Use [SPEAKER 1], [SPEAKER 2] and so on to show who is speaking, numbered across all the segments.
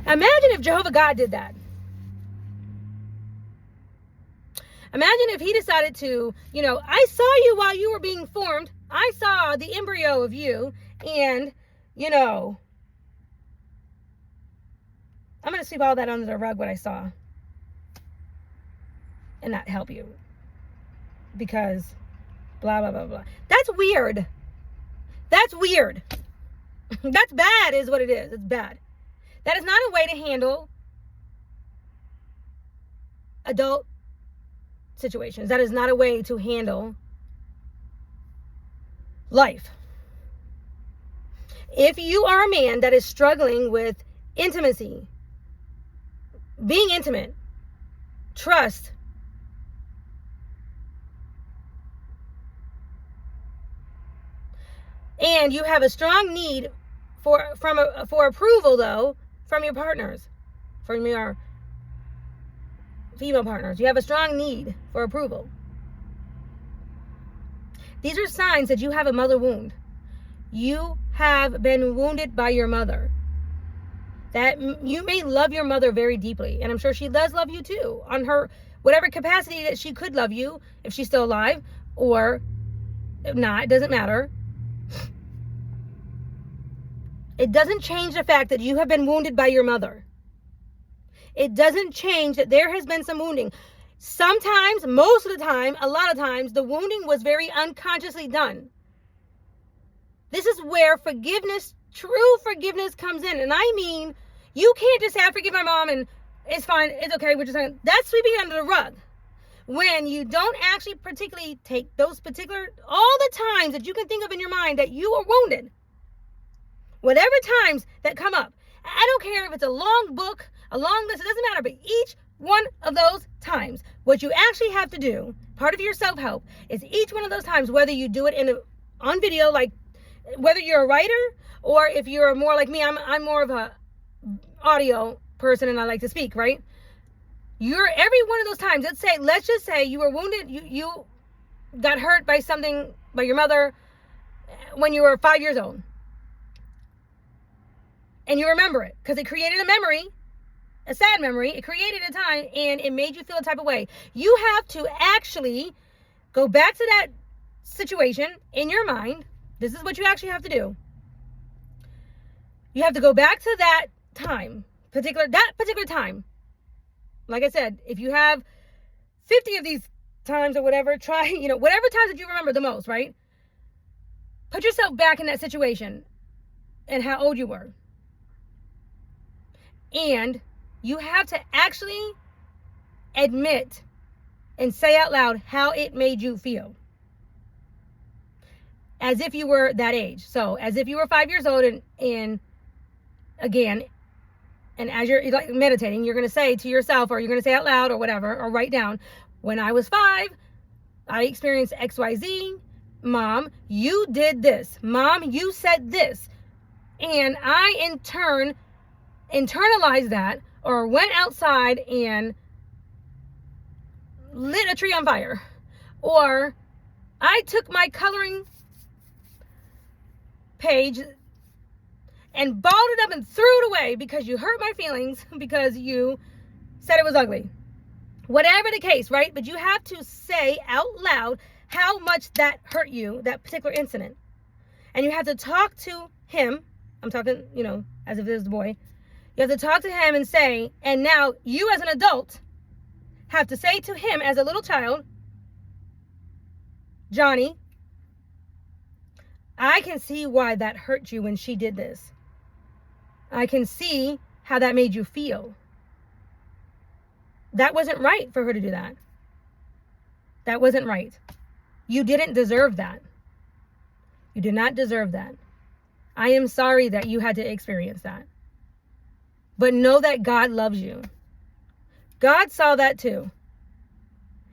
[SPEAKER 1] Imagine if Jehovah God did that. Imagine if he decided to, I saw you while you were being formed. I saw the embryo of you, and, I'm going to sweep all that under the rug, what I saw, and not help you. Because blah, blah, blah, blah. That's weird. That's weird. That's bad is what it is. It's bad. That is not a way to handle adult situations. That is not a way to handle life. If you are a man that is struggling with intimacy, being intimate, trust, and you have a strong need for approval, though, from your partners, from your female partners, you have a strong need for approval. These are signs that you have a mother wound. You have been wounded by your mother. That you may love your mother very deeply, and I'm sure she does love you too, on her whatever capacity that she could love you, if she's still alive or not, it doesn't matter. It doesn't change the fact that you have been wounded by your mother. It doesn't change that there has been some wounding. Sometimes, most of the time, a lot of times, the wounding was very unconsciously done. This is where forgiveness, true forgiveness, comes in. And I mean, you can't just say, I forgive my mom and it's fine, it's okay, we're just saying, that's sweeping under the rug. When you don't actually particularly take those all the times that you can think of in your mind that you were wounded. Whatever times that come up. I don't care if it's a long book, a long list, it doesn't matter, but each one of those times, what you actually have to do, part of your self-help, is each one of those times, whether you do it on video, like whether you're a writer or if you're more like me, I'm more of a audio person and I like to speak, right? You're every one of those times, let's just say you were wounded, you got hurt by something, by your mother when you were 5 years old. And you remember it because it created a memory, a sad memory. It created a time and it made you feel a type of way. You have to actually go back to that situation in your mind. This is what you actually have to do. You have to go back to that particular time. Like I said, if you have 50 of these times or whatever, try, whatever times that you remember the most, right? Put yourself back in that situation and how old you were. And you have to actually admit and say out loud how it made you feel. As if you were that age. So as if you were 5 years old and again, and as you're like meditating, you're going to say to yourself, or you're going to say out loud or whatever, or write down, when I was 5, I experienced XYZ. Mom, you did this. Mom, you said this. And I in turn internalized that, or went outside and lit a tree on fire, or I took my coloring page and balled it up and threw it away because you hurt my feelings because you said it was ugly. Whatever the case, right? But you have to say out loud how much that hurt you, that particular incident. And you have to talk to him. I'm talking, as if it was the boy. You have to talk to him and say, and now you as an adult have to say to him as a little child, Johnny, I can see why that hurt you when she did this. I can see how that made you feel. That wasn't right for her to do that. That wasn't right. You didn't deserve that. You did not deserve that. I am sorry that you had to experience that. But know that God loves you. God saw that too.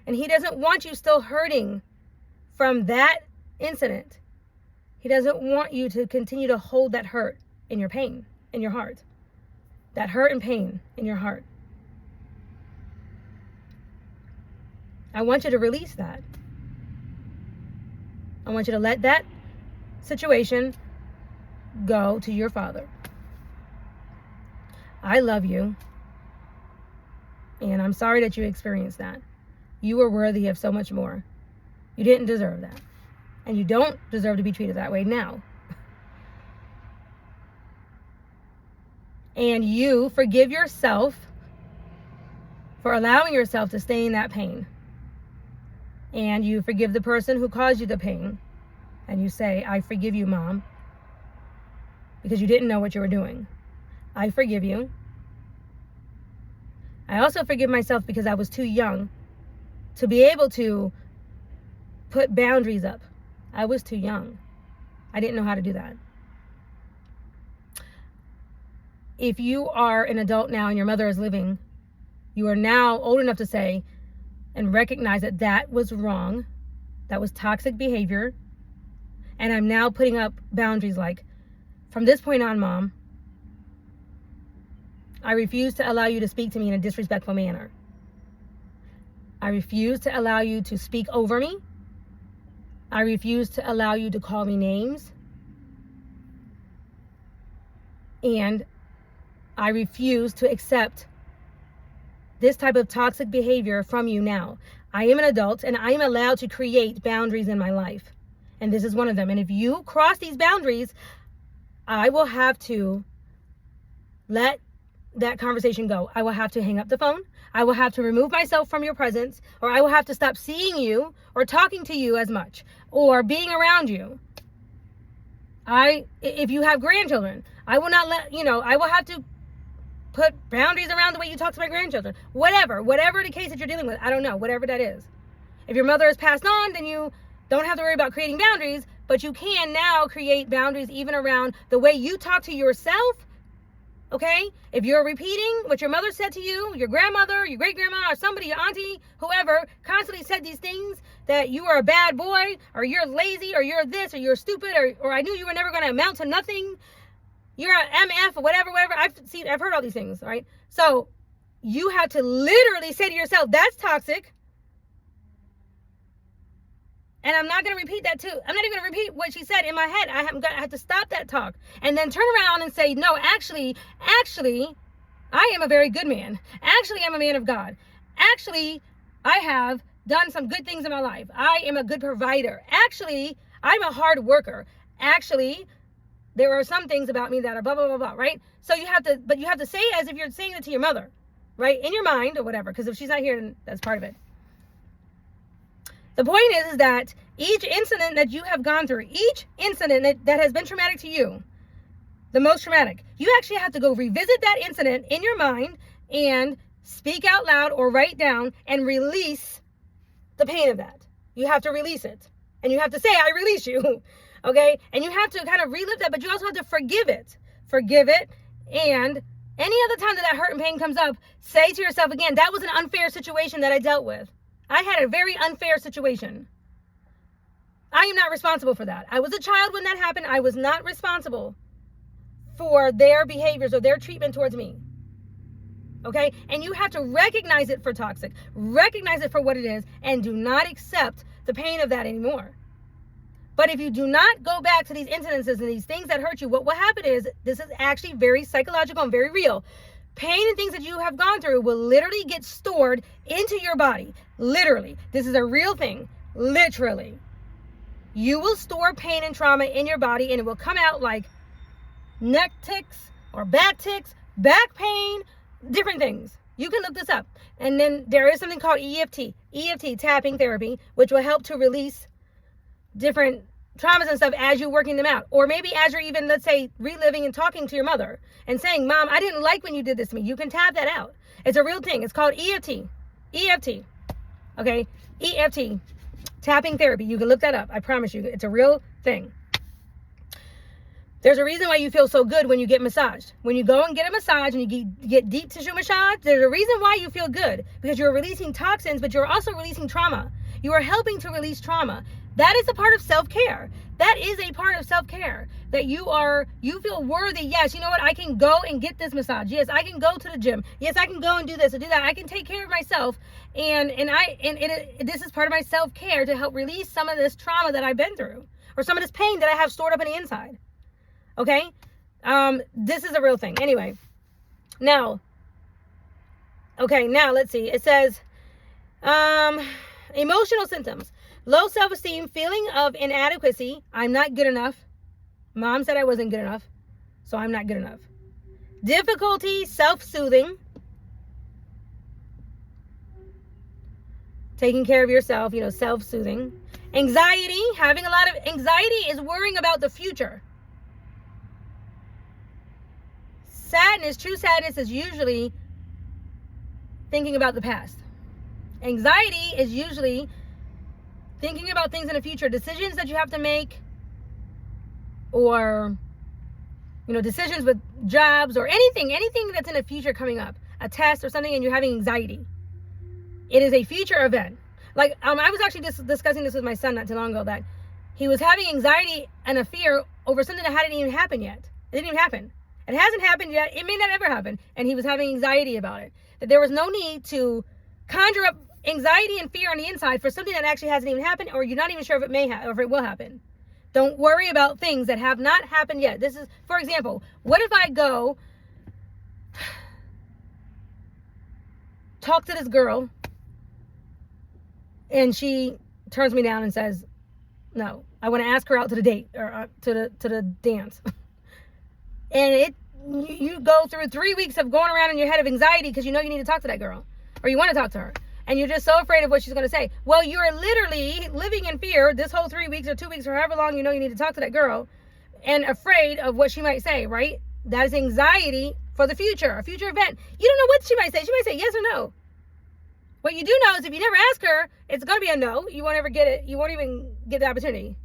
[SPEAKER 1] And he doesn't want you still hurting from that incident. He doesn't want you to continue to hold that hurt in your pain, in your heart. That hurt and pain in your heart. I want you to release that. I want you to let that situation go to your Father. I love you. And I'm sorry that you experienced that. You were worthy of so much more. You didn't deserve that. And you don't deserve to be treated that way now. And you forgive yourself for allowing yourself to stay in that pain. And you forgive the person who caused you the pain. And you say, I forgive you, Mom, because you didn't know what you were doing. I forgive you. I also forgive myself because I was too young to be able to put boundaries up. I was too young. I didn't know how to do that. If you are an adult now and your mother is living, you are now old enough to say and recognize that that was wrong. That was toxic behavior. And I'm now putting up boundaries like, from this point on, Mom, I refuse to allow you to speak to me in a disrespectful manner. I refuse to allow you to speak over me. I refuse to allow you to call me names. And I refuse to accept this type of toxic behavior from you now. I am an adult and I am allowed to create boundaries in my life. And this is one of them. And if you cross these boundaries, I will have to let that conversation go. I will have to hang up the phone. I will have to remove myself from your presence, or I will have to stop seeing you or talking to you as much or being around you. If you have grandchildren, I will not I will have to put boundaries around the way you talk to my grandchildren. Whatever the case that you're dealing with, I don't know, whatever that is. If your mother has passed on, then you don't have to worry about creating boundaries, but you can now create boundaries even around the way you talk to yourself. Okay? If you're repeating what your mother said to you, your grandmother, your great-grandma, or somebody, your auntie, whoever, constantly said these things, that you are a bad boy, or you're lazy, or you're this, or you're stupid, or I knew you were never going to amount to nothing, you're an MF, or whatever. I've heard all these things, right? So you have to literally say to yourself, that's toxic. And I'm not going to repeat that too. I'm not even going to repeat what she said in my head. I have to stop that talk and then turn around and say, no, actually, I am a very good man. Actually, I'm a man of God. Actually, I have done some good things in my life. I am a good provider. Actually, I'm a hard worker. Actually, there are some things about me that are blah, blah, blah, blah, right? So you have to say it as if you're saying it to your mother, right? In your mind or whatever, because if she's not here, then that's part of it. The point is that each incident that you have gone through, each incident that has been traumatic to you, the most traumatic, you actually have to go revisit that incident in your mind and speak out loud or write down and release the pain of that. You have to release it. And you have to say, I release you. Okay? And you have to kind of relive that, but you also have to forgive it. Forgive it. And any other time that hurt and pain comes up, say to yourself again, that was an unfair situation that I dealt with. I had a very unfair situation. I am not responsible for that. I was a child when that happened. I was not responsible for their behaviors or their treatment towards me. Okay? And you have to recognize it for toxic. Recognize it for what it is and do not accept the pain of that anymore. But if you do not go back to these incidences and these things that hurt you, what will happen is, this is actually very psychological and very real. Pain and things that you have gone through will literally get stored into your body. Literally. This is a real thing. Literally. You will store pain and trauma in your body and it will come out like neck tics or back tics, back pain, different things. You can look this up. And then there is something called EFT tapping therapy, which will help to release different traumas and stuff as you're working them out. Or maybe as you're even, let's say, reliving and talking to your mother and saying, Mom, I didn't like when you did this to me. You can tap that out. It's a real thing. It's called EFT. Okay? EFT. Tapping therapy. You can look that up. I promise you. It's a real thing. There's a reason why you feel so good when you get massaged. When you go and get a massage and you get deep tissue massage, there's a reason why you feel good. Because you're releasing toxins, but you're also releasing trauma. You are helping to release trauma. That is a part of self-care. That is a part of self-care. That you feel worthy. Yes, you know what? I can go and get this massage. Yes, I can go to the gym. Yes, I can go and do this and do that. I can take care of myself. And this is part of my self-care to help release some of this trauma that I've been through. Or some of this pain that I have stored up on the inside. Okay? This is a real thing. Anyway, Now, okay, now let's see. It says, emotional symptoms. Low self-esteem, feeling of inadequacy. I'm not good enough. Mom said I wasn't good enough, so I'm not good enough. Difficulty self-soothing. Taking care of yourself, self-soothing. Anxiety. Having a lot of anxiety is worrying about the future. Sadness, true sadness is usually thinking about the past. Anxiety is usually thinking about things in the future, decisions that you have to make, or decisions with jobs or anything that's in the future coming up, a test or something, and you're having anxiety. It is a future event. Like, I was actually just discussing this with my son not too long ago, that he was having anxiety and a fear over something that hadn't even happened yet. It didn't even happen. It hasn't happened yet. It may not ever happen. And he was having anxiety about it. That there was no need to conjure up anxiety and fear on the inside for something that actually hasn't even happened, or you're not even sure if it may or if it will happen. Don't worry about things that have not happened yet. This is, for example, what if I go talk to this girl and she turns me down and says, no, I want to ask her out to the date, or to the dance. And you go through 3 weeks of going around in your head of anxiety because you need to talk to that girl, or you want to talk to her, and you're just so afraid of what she's going to say. Well, you're literally living in fear this whole 3 weeks or 2 weeks or however long you need to talk to that girl, and afraid of what she might say, right? That is anxiety for the future, a future event. You don't know what she might say. She might say yes or no. What you do know is if you never ask her, it's going to be a no. You won't ever get it. You won't even get the opportunity.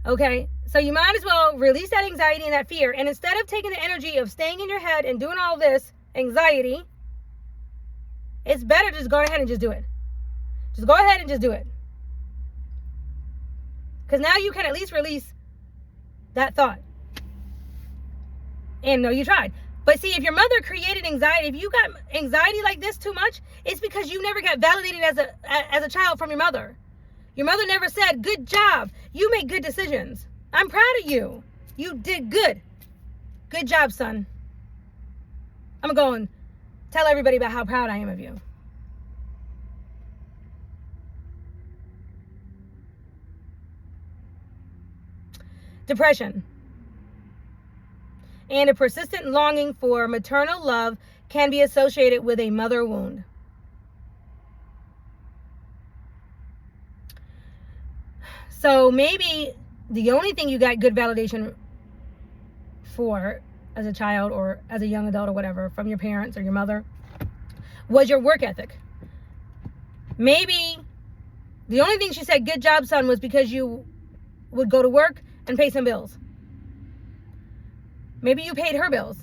[SPEAKER 1] Okay? So you might as well release that anxiety and that fear. And instead of taking the energy of staying in your head and doing all this anxiety, it's better to just go ahead and just do it. Just go ahead and just do it. Because now you can at least release that thought. And no, you tried. But see, if your mother created anxiety, if you got anxiety like this too much, it's because you never got validated as a child from your mother. Your mother never said, good job. You make good decisions. I'm proud of you. You did good. Good job, son. I'm going to go and tell everybody about how proud I am of you. Depression. And a persistent longing for maternal love can be associated with a mother wound. So maybe the only thing you got good validation for as a child or as a young adult or whatever from your parents or your mother was your work ethic. Maybe the only thing she said, good job, son, was because you would go to work and pay some bills. Maybe you paid her bills.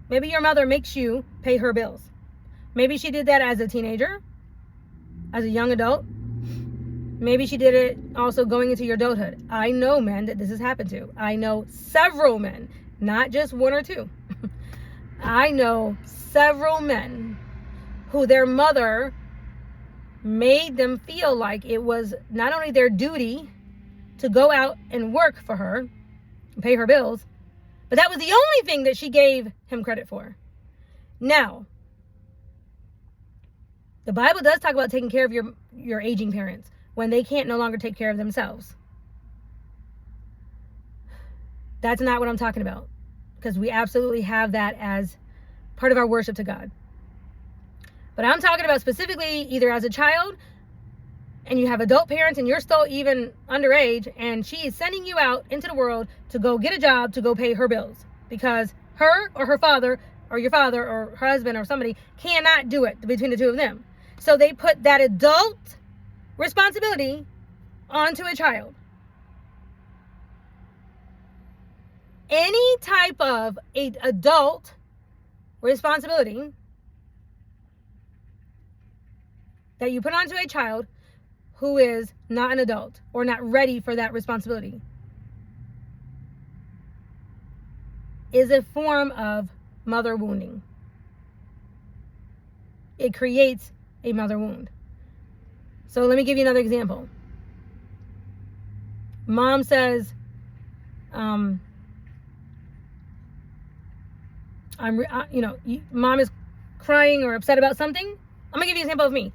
[SPEAKER 1] Maybe your mother makes you pay her bills. Maybe she did that as a teenager, as a young adult. Maybe she did it also going into your adulthood. I know men that this has happened to. I know several men, not just one or two. I know several men who their mother made them feel like it was not only their duty to go out and work for her and pay her bills, but that was the only thing that she gave him credit for. Now, the Bible does talk about taking care of your aging parents when they can't no longer take care of themselves. That's not what I'm talking about, because we absolutely have that as part of our worship to God. But I'm talking about specifically either as a child and you have adult parents and you're still even underage and she is sending you out into the world to go get a job to go pay her bills because her or her father or your father or her husband or somebody cannot do it between the two of them. So they put that adult responsibility onto a child. Any type of adult responsibility that you put onto a child who is not an adult or not ready for that responsibility is a form of mother wounding. It creates a mother wound. So let me give you another example. Mom says, Mom is crying or upset about something. I'm going to give you an example of me.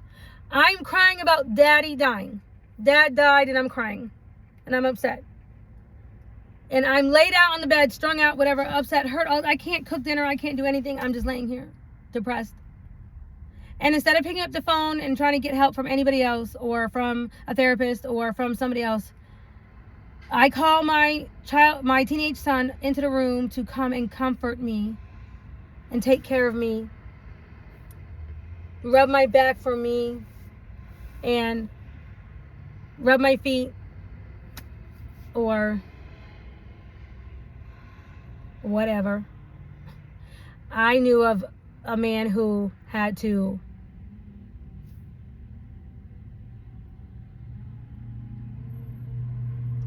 [SPEAKER 1] I'm crying about daddy dying. Dad died and I'm crying and I'm upset. And I'm laid out on the bed, strung out, whatever, upset, hurt. I can't cook dinner. I can't do anything. I'm just laying here, depressed. And instead of picking up the phone and trying to get help from anybody else or from a therapist or from somebody else, I call my teenage son into the room to come and comfort me and take care of me, rub my back for me, and rub my feet, or whatever. I knew of a man who had to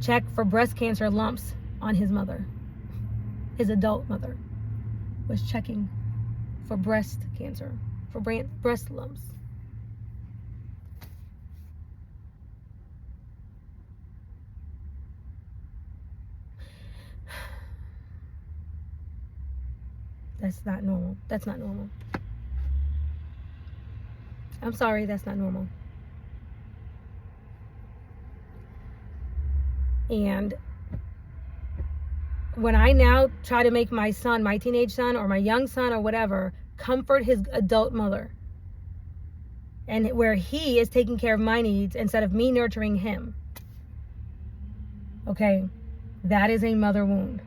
[SPEAKER 1] check for breast cancer lumps on his mother. His adult mother was checking for breast cancer, for breast lumps. That's not normal. That's not normal. I'm sorry, that's not normal. And when I now try to make my son, my teenage son or my young son or whatever, comfort his adult mother, and where he is taking care of my needs instead of me nurturing him, okay, that is a mother wound.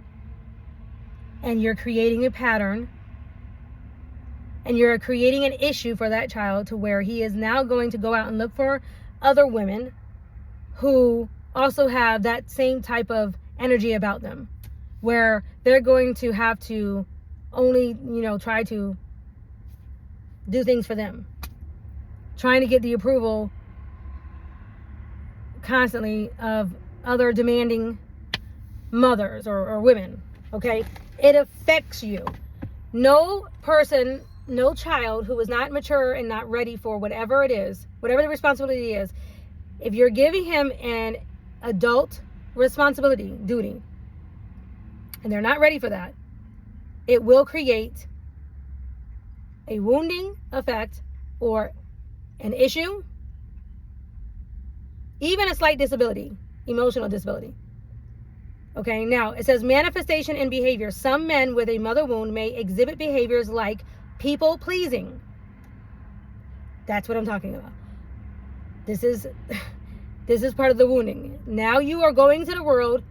[SPEAKER 1] And you're creating a pattern, and you're creating an issue for that child to where he is now going to go out and look for other women who also have that same type of energy about them, where they're going to have to only, try to do things for them, trying to get the approval constantly of other demanding mothers or women, okay? It affects you. No person, no child who is not mature and not ready for whatever it is, whatever the responsibility is, if you're giving him an adult responsibility, duty, and they're not ready for that, it will create a wounding effect or an issue, even a slight disability, emotional disability. Okay, now it says manifestation in behavior. Some men with a mother wound may exhibit behaviors like people pleasing. That's what I'm talking about. This is part of the wounding. Now you are going to the world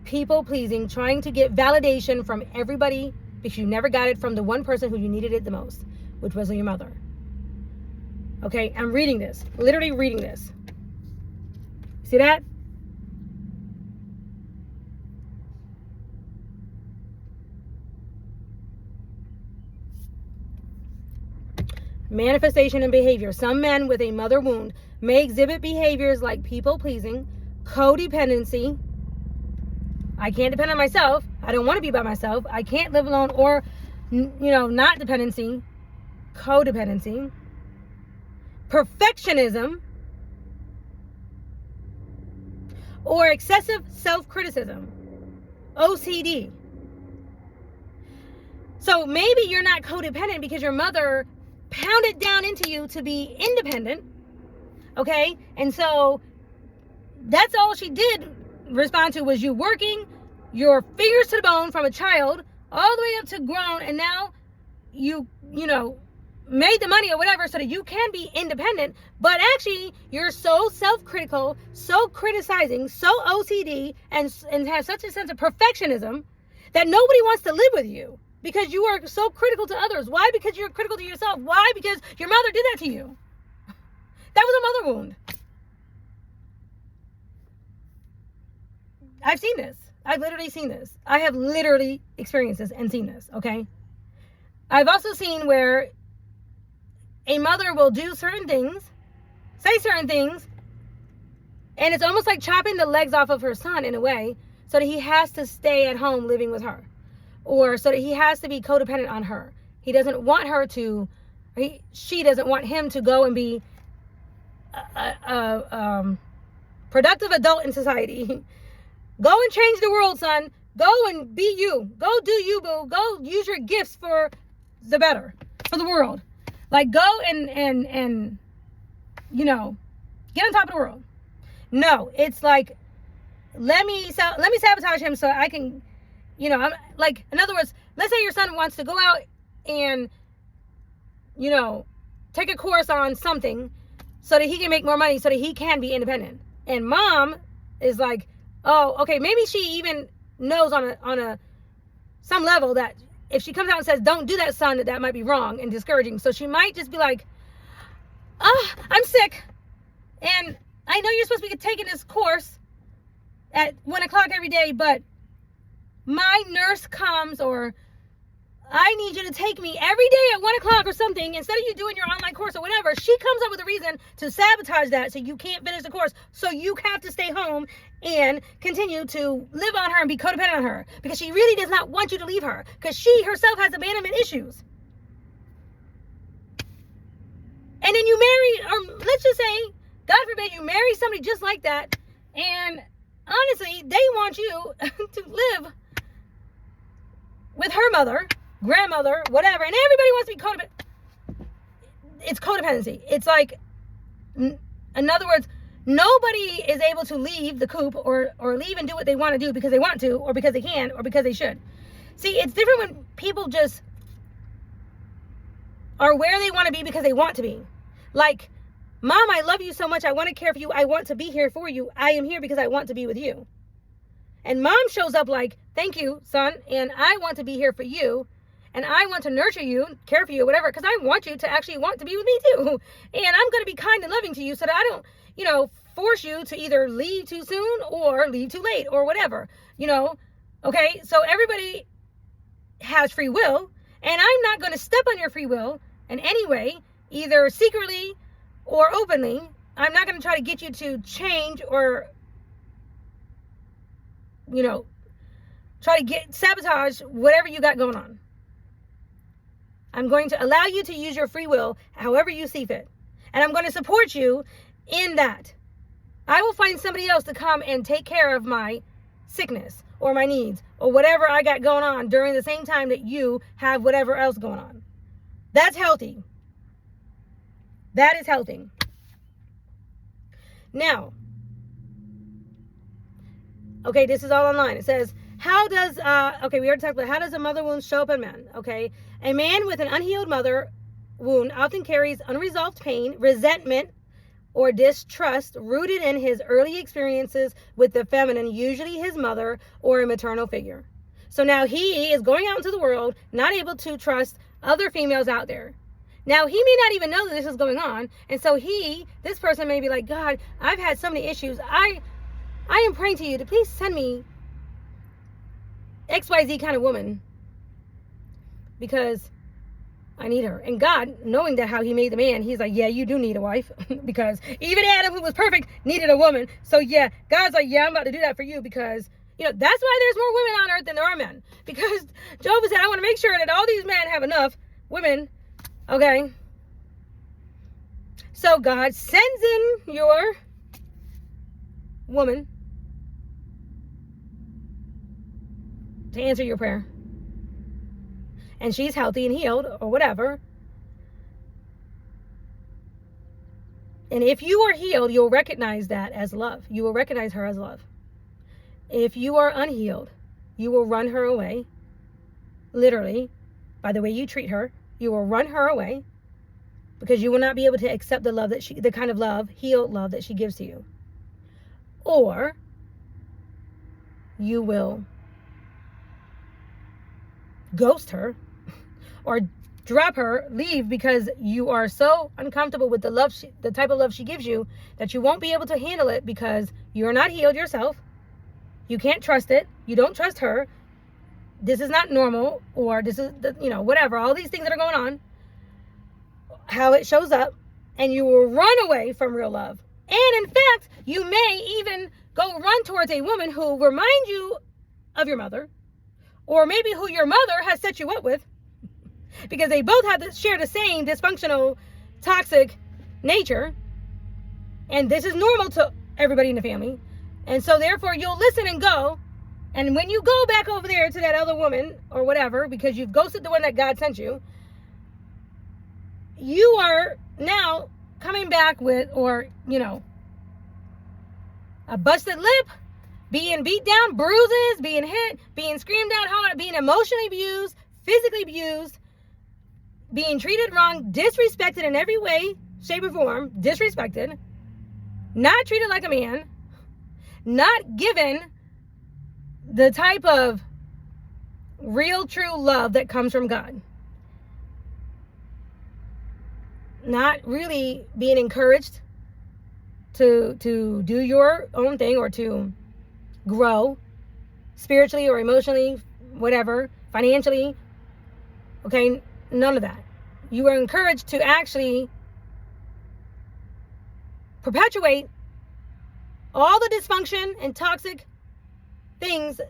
[SPEAKER 1] people pleasing, trying to get validation from everybody because you never got it from the one person who you needed it the most, which was your mother. Okay, I'm reading this, literally reading this. See that? Manifestation and behavior. Some men with a mother wound may exhibit behaviors like people pleasing, codependency. I can't depend on myself. I don't want to be by myself. I can't live alone, or, not dependency, codependency, perfectionism, or excessive self-criticism, OCD. So maybe you're not codependent because your mother pounded down into you to be independent, okay? And so that's all she did respond to was you working your fingers to the bone from a child all the way up to grown, and now you made the money or whatever so that you can be independent, but actually you're so self-critical, so criticizing, so OCD, and have such a sense of perfectionism that nobody wants to live with you because you are so critical to others. Why? Because you're critical to yourself. Why? Because your mother did that to you. That was a mother wound. I've seen this. I've literally seen this. I have literally experienced this and seen this, okay? I've also seen where a mother will do certain things, say certain things, and it's almost like chopping the legs off of her son in a way so that he has to stay at home living with her, or so that he has to be codependent on her. He doesn't want her to, she doesn't want him to go and be a productive adult in society. Go and change the world, son. Go and be you. Go do you, boo. Go use your gifts for the better, for the world. Like, go and you know, get on top of the world. No, it's like, let me sabotage him so I can, you know, I'm like, in other words, let's say your son wants to go out and, you know, take a course on something so that he can make more money, so that he can be independent. And mom is like, oh, okay, maybe she even knows on a some level that if she comes out and says, don't do that, son, that might be wrong and discouraging. So she might just be like, oh, I'm sick, and I know you're supposed to be taking this course at 1 o'clock every day, but my nurse comes, or I need you to take me every day at 1 o'clock or something, instead of you doing your online course or whatever. She comes up with a reason to sabotage that so you can't finish the course. So you have to stay home and continue to live on her and be codependent on her, because she really does not want you to leave her, because she herself has abandonment issues. And then you marry, or let's just say, God forbid, you marry somebody just like that, and honestly, they want you to live with her mother, grandmother, whatever, and everybody wants to be codependent. It's codependency. It's like, in other words, nobody is able to leave the coop or leave and do what they want to do because they want to, or because they can, or because they should. See, it's different when people just are where they want to be because they want to be. Like, Mom, I love you so much. I want to care for you. I want to be here for you. I am here because I want to be with you. And mom shows up like, thank you, son, and I want to be here for you, and I want to nurture you, care for you, whatever, because I want you to actually want to be with me too. And I'm going to be kind and loving to you so that I don't, you know, force you to either leave too soon or leave too late or whatever, you know. Okay, so everybody has free will, and I'm not going to step on your free will in any way, either secretly or openly. I'm not going to try to get you to change or, you know, try to sabotage whatever you got going on. I'm going to allow you to use your free will however you see fit. And I'm going to support you in that. I will find somebody else to come and take care of my sickness or my needs or whatever I got going on during the same time that you have whatever else going on. That's healthy. That is healthy. Now, okay, this is all online. It says, how does, okay, we already talked about how does a mother wound show up in men, okay? A man with an unhealed mother wound often carries unresolved pain, resentment, or distrust rooted in his early experiences with the feminine, usually his mother or a maternal figure. So now he is going out into the world, not able to trust other females out there. Now, he may not even know that this is going on. And so this person may be like, God, I've had so many issues. I am praying to you to please send me XYZ kind of woman, because I need her. And God, knowing that how he made the man, he's like, yeah, you do need a wife. Because even Adam, who was perfect, needed a woman. So yeah, God's like, yeah, I'm about to do that for you, because, you know, that's why there's more women on earth than there are men. Because Job said, I want to make sure that all these men have enough women. Okay, so God sends in your woman to answer your prayer, and she's healthy and healed or whatever. And if you are healed, you'll recognize that as love. You will recognize her as love. If you are unhealed, you will run her away, literally, by the way you treat her. You will run her away because you will not be able to accept the love the kind of love, healed love that she gives to you. Or you will ghost her or drop her, leave, because you are so uncomfortable with the type of love she gives you that you won't be able to handle it, because you're not healed yourself. You can't trust it. You don't trust her. This is not normal, or this is, you know, whatever, all these things that are going on, how it shows up, and you will run away from real love. And in fact, you may even go run towards a woman who reminds you of your mother, or maybe who your mother has set you up with, because they both have to share the same dysfunctional, toxic nature, and this is normal to everybody in the family. And so therefore you'll listen and go And when you go back over there to that other woman or whatever, because you've ghosted the one that God sent you, you are now coming back with, or, a busted lip, being beat down, bruises, being hit, being screamed at hard, being emotionally abused, physically abused, being treated wrong, disrespected in every way, shape, or form, disrespected, not treated like a man, not given the type of real, true love that comes from God. Not really being encouraged to do your own thing or to grow spiritually or emotionally, whatever, financially. Okay, none of that. You are encouraged to actually perpetuate all the dysfunction and toxic things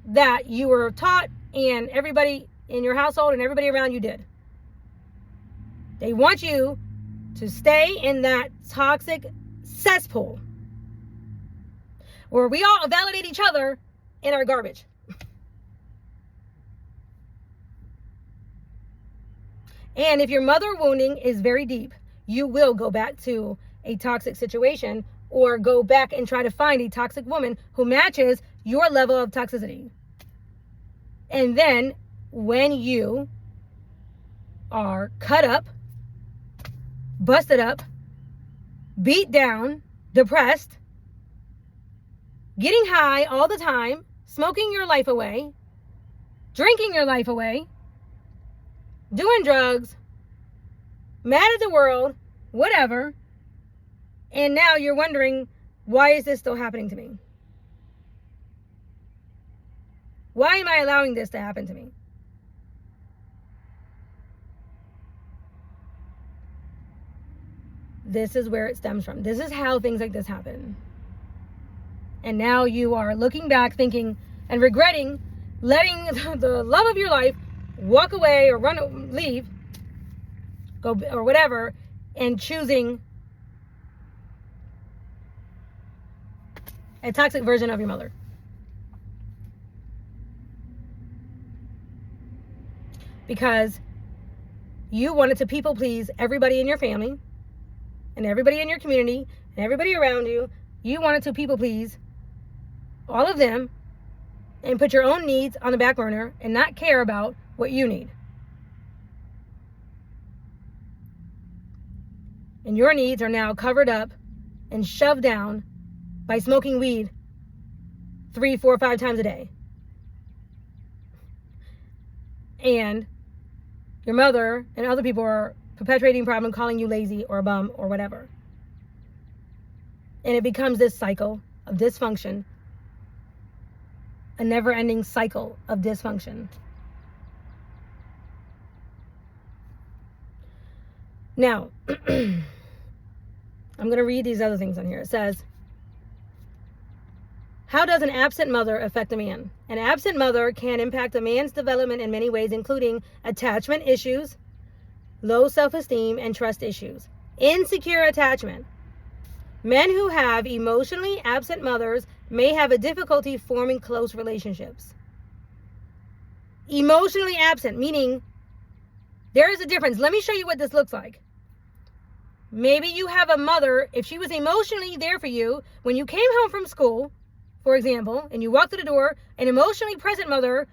[SPEAKER 1] that you were taught and everybody in your household and everybody around you did. They want you to stay in that toxic cesspool where we all validate each other in our garbage. And if your mother wounding is very deep, you will go back to a toxic situation or go back and try to find a toxic woman who matches your level of toxicity. And then when you are cut up, busted up, beat down, depressed, getting high all the time, smoking your life away, drinking your life away, doing drugs, mad at the world, whatever, and now you're wondering, why is this still happening to me? Why am I allowing this to happen to me? This is where it stems from. This is how things like this happen. And now you are looking back, thinking and regretting letting the love of your life walk away or leave, go or whatever, and choosing a toxic version of your mother. Because you wanted to people please everybody in your family and everybody in your community and everybody around you. You wanted to people please all of them and put your own needs on the back burner and not care about what you need. And your needs are now covered up and shoved down by smoking weed 3, 4, 5 times a day. And your mother and other people are perpetuating problem, calling you lazy or a bum or whatever. And it becomes this cycle of dysfunction, a never-ending cycle of dysfunction. Now, I'm going to read these other things on here. It says, how does an absent mother affect a man? An absent mother can impact a man's development in many ways, including attachment issues, low self-esteem, and trust issues. Insecure attachment. Men who have emotionally absent mothers may have a difficulty forming close relationships. Emotionally absent, meaning there is a difference. Let me show you what this looks like. Maybe you have a mother, if she was emotionally there for you when you came home from school, for example, and you walk through the door, an emotionally present mother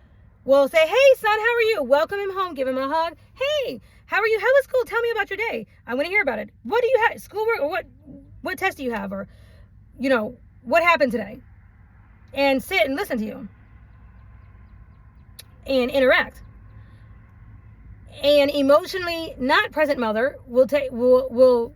[SPEAKER 1] will say, hey, son, how are you? Welcome him home. Give him a hug. Hey, how are you? How was school? Tell me about your day. I want to hear about it. What do you have? Schoolwork? Or what test do you have? Or, what happened today? And sit and listen to you. And interact. An emotionally not present mother will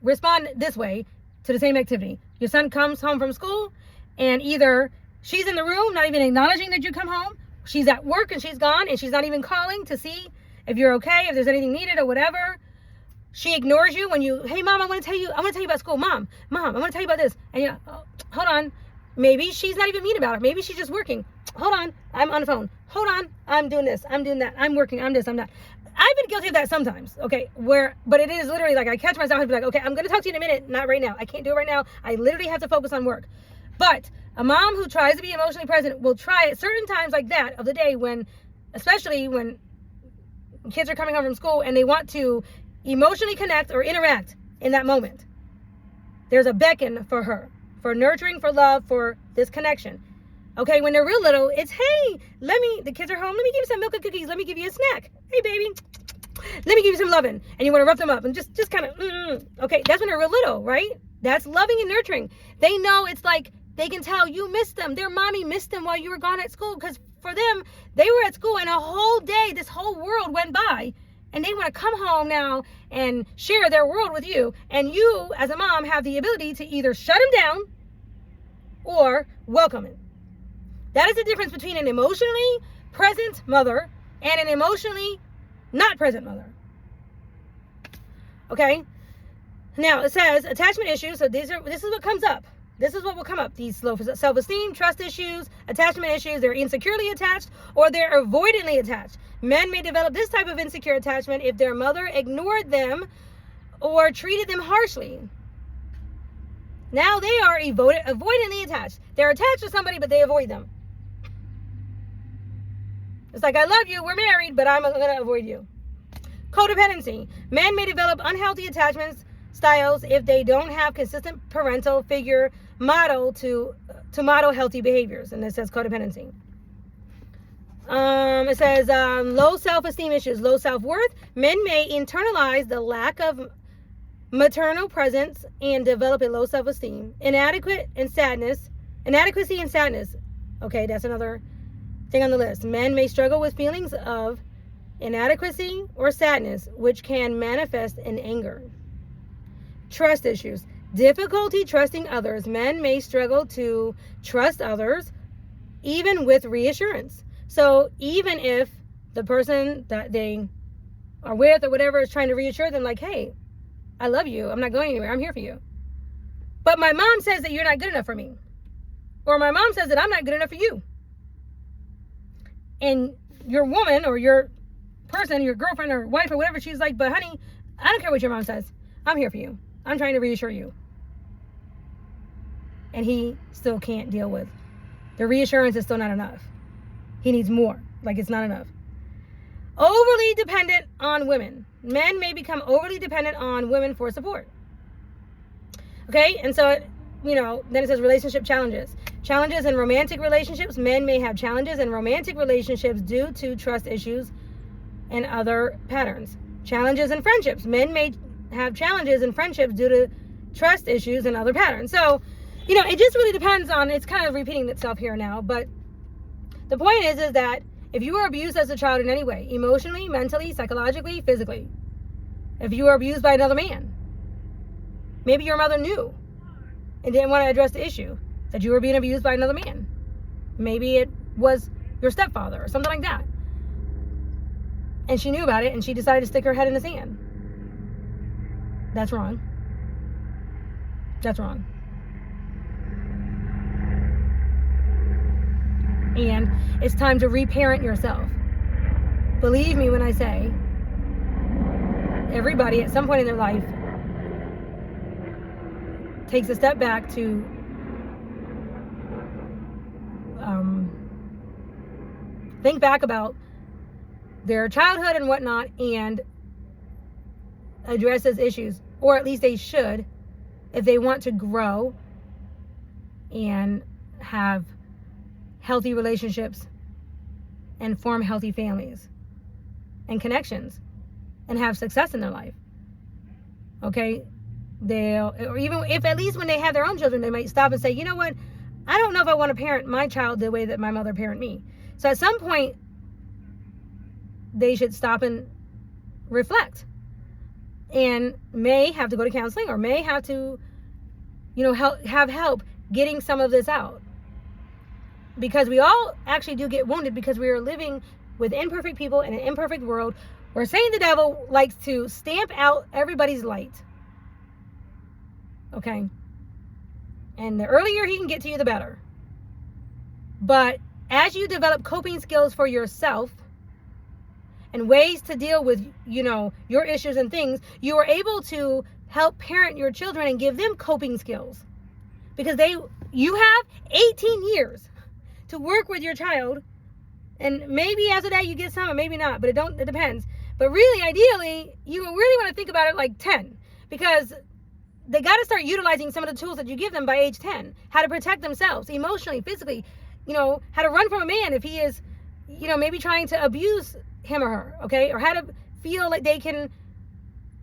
[SPEAKER 1] respond this way to the same activity. Your son comes home from school, and either she's in the room, not even acknowledging that you come home, she's at work and she's gone, and she's not even calling to see if you're okay, if there's anything needed or whatever. She ignores you when you, hey mom, I want to tell you about school. Mom, I want to tell you about this. And hold on. Maybe she's not even mean about it. Maybe she's just working. Hold on, I'm on the phone. Hold on, I'm doing this, I'm doing that, I'm working, I'm this, I'm that. I've been guilty of that sometimes, okay, but it is literally like I catch myself and be like, okay, I'm going to talk to you in a minute, not right now. I can't do it right now. I literally have to focus on work. But a mom who tries to be emotionally present will try at certain times like that of the day when, especially when kids are coming home from school and they want to emotionally connect or interact in that moment. There's a beckon for her, for nurturing, for love, for this connection. Okay, when they're real little, it's, hey, the kids are home, let me give you some milk and cookies, let me give you a snack. Hey, baby, let me give you some loving. And you want to rough them up and just kind of, okay, that's when they're real little, right? That's loving and nurturing. They know, it's like, they can tell you missed them. Their mommy missed them while you were gone at school, because for them, they were at school and a whole day, this whole world went by, and they want to come home now and share their world with you. And you, as a mom, have the ability to either shut them down or welcome it. That is the difference between an emotionally present mother and an emotionally not present mother. Okay? Now, it says attachment issues. So this is what comes up. This is what will come up. These low self-esteem, trust issues, attachment issues. They're insecurely attached or they're avoidantly attached. Men may develop this type of insecure attachment if their mother ignored them or treated them harshly. Now they are avoidantly attached. They're attached to somebody, but they avoid them. It's like, I love you, we're married, but I'm going to avoid you. Codependency. Men may develop unhealthy attachment styles if they don't have consistent parental figure model to model healthy behaviors. And it says codependency. It says low self-esteem issues, low self-worth. Men may internalize the lack of maternal presence and develop a low self-esteem. Inadequacy and sadness. Okay, that's another thing on the list. Men may struggle with feelings of inadequacy or sadness, which can manifest in anger. Trust issues. Difficulty trusting others. Men may struggle to trust others, even with reassurance. So even if the person that they are with or whatever is trying to reassure them, like, hey, I love you, I'm not going anywhere, I'm here for you. But my mom says that you're not good enough for me. Or my mom says that I'm not good enough for you. And your woman or your person, your girlfriend or wife or whatever, she's like, but honey, I don't care what your mom says. I'm here for you. I'm trying to reassure you. And he still can't deal with. The reassurance is still not enough. He needs more. Like, it's not enough. Overly dependent on women. Men may become overly dependent on women for support. Okay, and so, then it says relationship challenges. Challenges in romantic relationships. Men may have challenges in romantic relationships due to trust issues and other patterns. Challenges in friendships. Men may have challenges in friendships due to trust issues and other patterns. So, it just really depends on, it's kind of repeating itself here now, but the point is that if you were abused as a child in any way, emotionally, mentally, psychologically, physically, if you were abused by another man, maybe your mother knew and didn't want to address the issue that you were being abused by another man. Maybe it was your stepfather or something like that. And she knew about it and she decided to stick her head in the sand. That's wrong. That's wrong. And it's time to reparent yourself. Believe me when I say, everybody at some point in their life takes a step back to think back about their childhood and whatnot and address those issues, or at least they should, if they want to grow and have healthy relationships and form healthy families and connections and have success in their life. Okay, or even if at least when they have their own children, they might stop and say, you know what, I don't know if I want to parent my child the way that my mother parented me. So at some point, they should stop and reflect and may have to go to counseling or may have to, have help getting some of this out. Because we all actually do get wounded because we are living with imperfect people in an imperfect world where Satan the devil likes to stamp out everybody's light. Okay? And the earlier he can get to you, the better. But as you develop coping skills for yourself and ways to deal with, your issues and things, you are able to help parent your children and give them coping skills. Because they, you have 18 years to work with your child, and maybe after that you get some, or maybe not, but it depends. But really, ideally, you really want to think about it like 10, because they got to start utilizing some of the tools that you give them by age 10. How to protect themselves emotionally, physically, how to run from a man if he is, maybe trying to abuse him or her, okay? Or how to feel like they can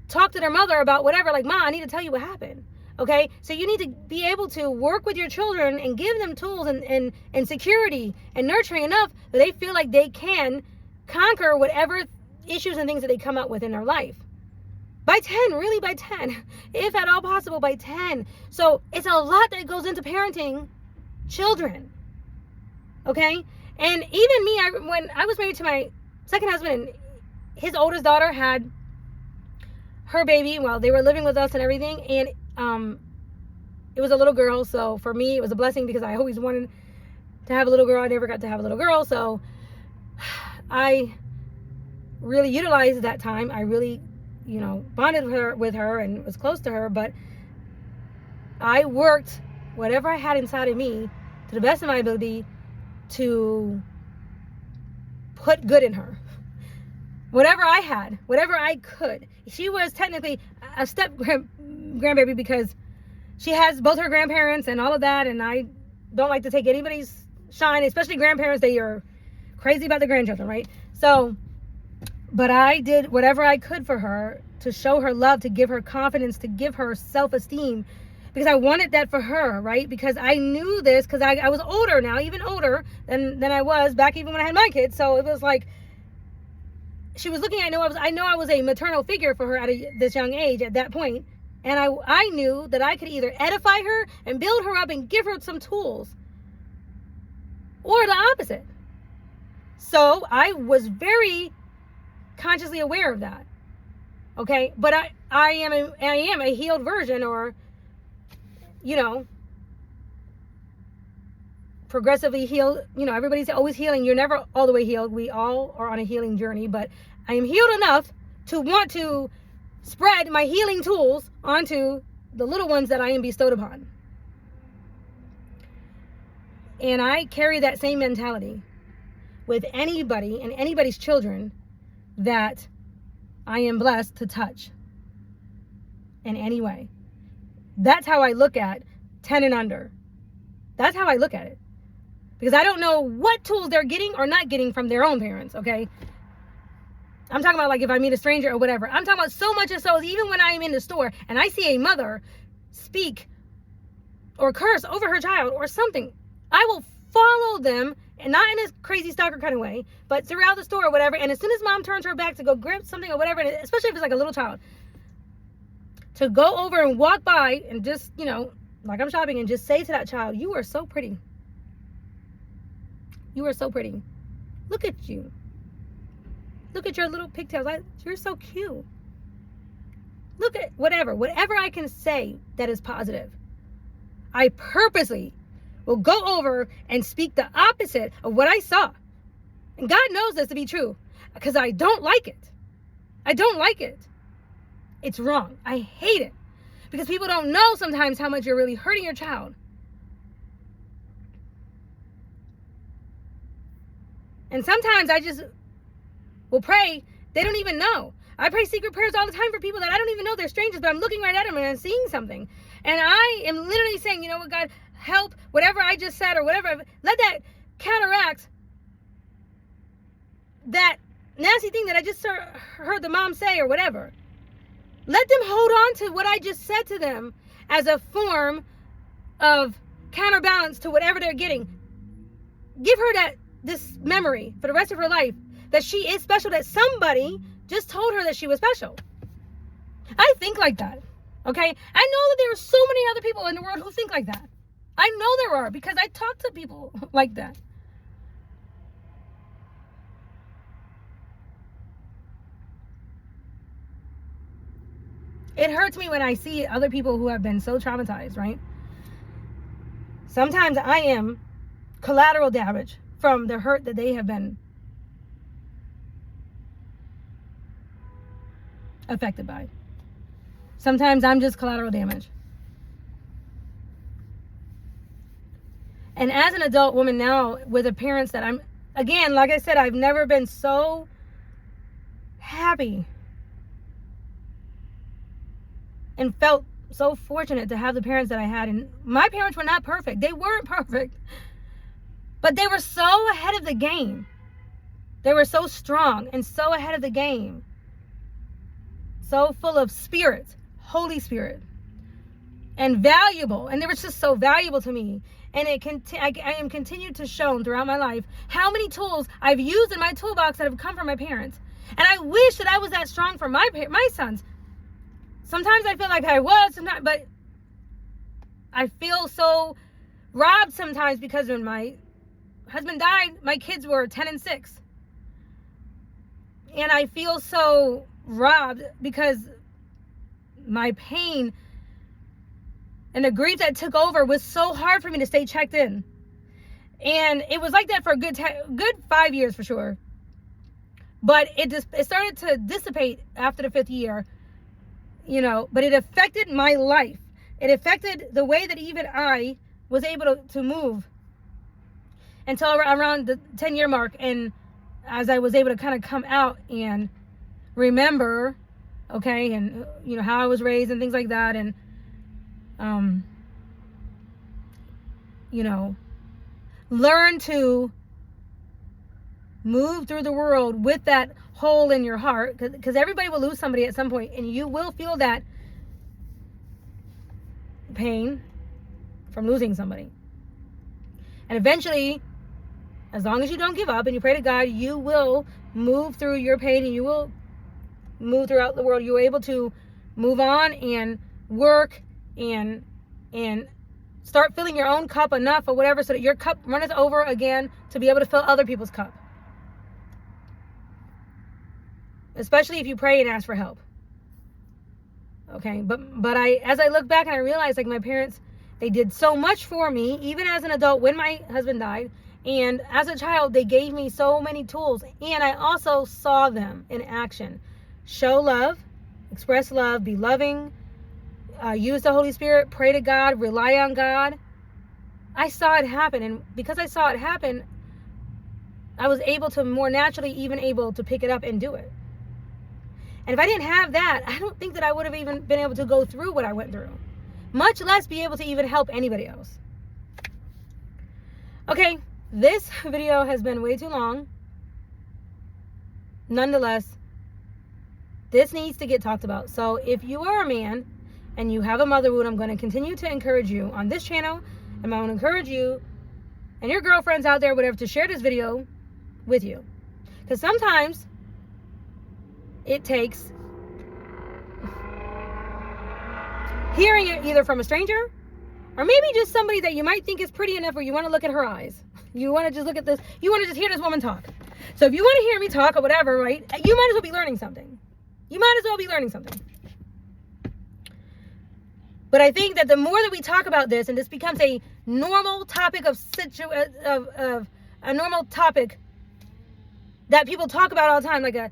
[SPEAKER 1] talk to their mother about whatever, like, "Mom, I need to tell you what happened." Okay? So you need to be able to work with your children and give them tools and security and nurturing enough that they feel like they can conquer whatever issues and things that they come up with in their life. By 10, really by 10. If at all possible, by 10. So it's a lot that goes into parenting children. Okay? And even me, when I was married to my second husband, and his oldest daughter had her baby while they were living with us and everything, and it was a little girl. So for me, it was a blessing, because I always wanted to have a little girl. I never got to have a little girl, so I really utilized that time. I really, bonded with her and was close to her. But I worked whatever I had inside of me to the best of my ability to put good in her. Whatever I had, whatever I could. She was technically a step grandbaby, because she has both her grandparents and all of that, and I don't like to take anybody's shine, especially grandparents. They are crazy about the grandchildren, right? So, but I did whatever I could for her to show her love, to give her confidence, to give her self-esteem, because I wanted that for her, right? Because I knew this, because I was older now, even older than I was back even when I had my kids. So it was like, she was looking, I know I was a maternal figure for her at this young age at that point. And I knew that I could either edify her and build her up and give her some tools, or the opposite. So I was very consciously aware of that. Okay? But I am a healed version, or, progressively healed. Everybody's always healing. You're never all the way healed. We all are on a healing journey, but I am healed enough to want to spread my healing tools onto the little ones that I am bestowed upon. And I carry that same mentality with anybody and anybody's children that I am blessed to touch in any way. That's how I look at 10 and under. That's how I look at it. Because I don't know what tools they're getting or not getting from their own parents, okay? I'm talking about, like, if I meet a stranger or whatever. I'm talking about so much and so, even when I am in the store and I see a mother speak or curse over her child or something, I will follow them, and not in a crazy stalker kind of way, but throughout the store or whatever. And as soon as mom turns her back to go grab something or whatever, and especially if it's like a little child, to go over and walk by and just, like I'm shopping, and just say to that child, "You are so pretty. You are so pretty. Look at you. Look at your little pigtails. You're so cute. Look at whatever I can say that is positive." I purposely will go over and speak the opposite of what I saw. And God knows this to be true, because I don't like it. I don't like it. It's wrong. I hate it. Because people don't know sometimes how much you're really hurting your child. And sometimes I just will pray. They don't even know. I pray secret prayers all the time for people that I don't even know, they're strangers, but I'm looking right at them and I'm seeing something. And I am literally saying, "You know what, God, help whatever I just said or whatever. Let that counteract that nasty thing that I just heard the mom say or whatever. Let them hold on to what I just said to them as a form of counterbalance to whatever they're getting. Give her this memory for the rest of her life that she is special, that somebody just told her that she was special." I think like that, okay? I know that there are so many other people in the world who think like that. I know there are, because I talk to people like that. It hurts me when I see other people who have been so traumatized, right? Sometimes I am collateral damage from the hurt that they have been affected by. Sometimes I'm just collateral damage. And as an adult woman now with a parents that again, like I said, I've never been so happy and felt so fortunate to have the parents that I had. And my parents were not perfect. They weren't perfect. But they were so ahead of the game. They were so strong and so ahead of the game. So full of spirit, Holy Spirit, and valuable. And they were just so valuable to me. And I am continued to show throughout my life how many tools I've used in my toolbox that have come from my parents. And I wish that I was that strong for my sons. Sometimes I feel like I was, sometimes, but I feel so robbed sometimes because when my husband died, my kids were 10 and 6. And I feel so robbed because my pain and the grief that took over was so hard for me to stay checked in. And it was like that for a good 5 years for sure. But it started to dissipate after the 5th year, but it affected my life. It affected the way that even I was able to move until around the 10-year mark. And as I was able to kind of come out and remember, okay, and how I was raised and things like that, and learn to move through the world with that hole in your heart, because everybody will lose somebody at some point, and you will feel that pain from losing somebody. And eventually, as long as you don't give up and you pray to God, you will move through your pain and you will move throughout the world. You're able to move on and work and start filling your own cup enough or whatever so that your cup runneth over again to be able to fill other people's cup. Especially if you pray and ask for help. Okay, but as I look back and I realize, like, my parents, they did so much for me, even as an adult when my husband died. And as a child, they gave me so many tools. And I also saw them in action. Show love, express love, be loving, use the Holy Spirit, pray to God, rely on God. I saw it happen. And because I saw it happen, I was able to more naturally even able to pick it up and do it. And if I didn't have that, I don't think that I would have even been able to go through what I went through. Much less be able to even help anybody else. Okay, this video has been way too long. Nonetheless, this needs to get talked about. So if you are a man and you have a mother wound, I'm going to continue to encourage you on this channel. And I'm going to encourage you and your girlfriends out there, whatever, to share this video with you. Because sometimes it takes hearing it either from a stranger or maybe just somebody that you might think is pretty enough where you want to look at her eyes. You want to just look at this. You want to just hear this woman talk. So if you want to hear me talk or whatever, right, you might as well be learning something. You might as well be learning something. But I think that the more that we talk about this and this becomes a normal topic of a normal topic that people talk about all the time, like a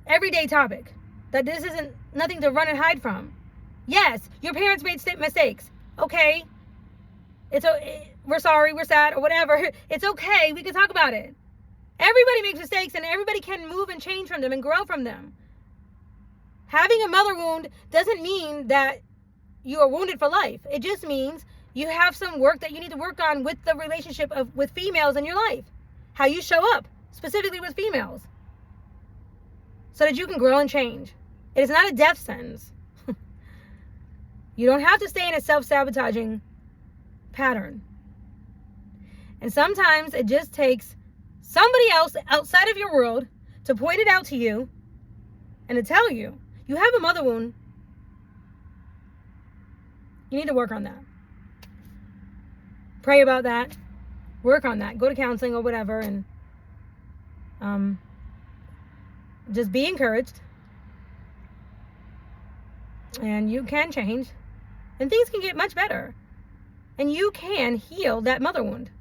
[SPEAKER 1] everyday topic, that this isn't nothing to run and hide from. Yes, your parents made mistakes. Okay. We're sorry, we're sad, or whatever. It's okay. We can talk about it. Everybody makes mistakes and everybody can move and change from them and grow from them. Having a mother wound doesn't mean that you are wounded for life. It just means you have some work that you need to work on with the relationship with females in your life. How you show up, specifically with females. So that you can grow and change. It is not a death sentence. You don't have to stay in a self-sabotaging pattern. And sometimes it just takes somebody else outside of your world to point it out to you and to tell you, you have a mother wound. You need to work on that. Pray about that. Work on that. Go to counseling or whatever, and just be encouraged. And you can change. And things can get much better. And you can heal that mother wound.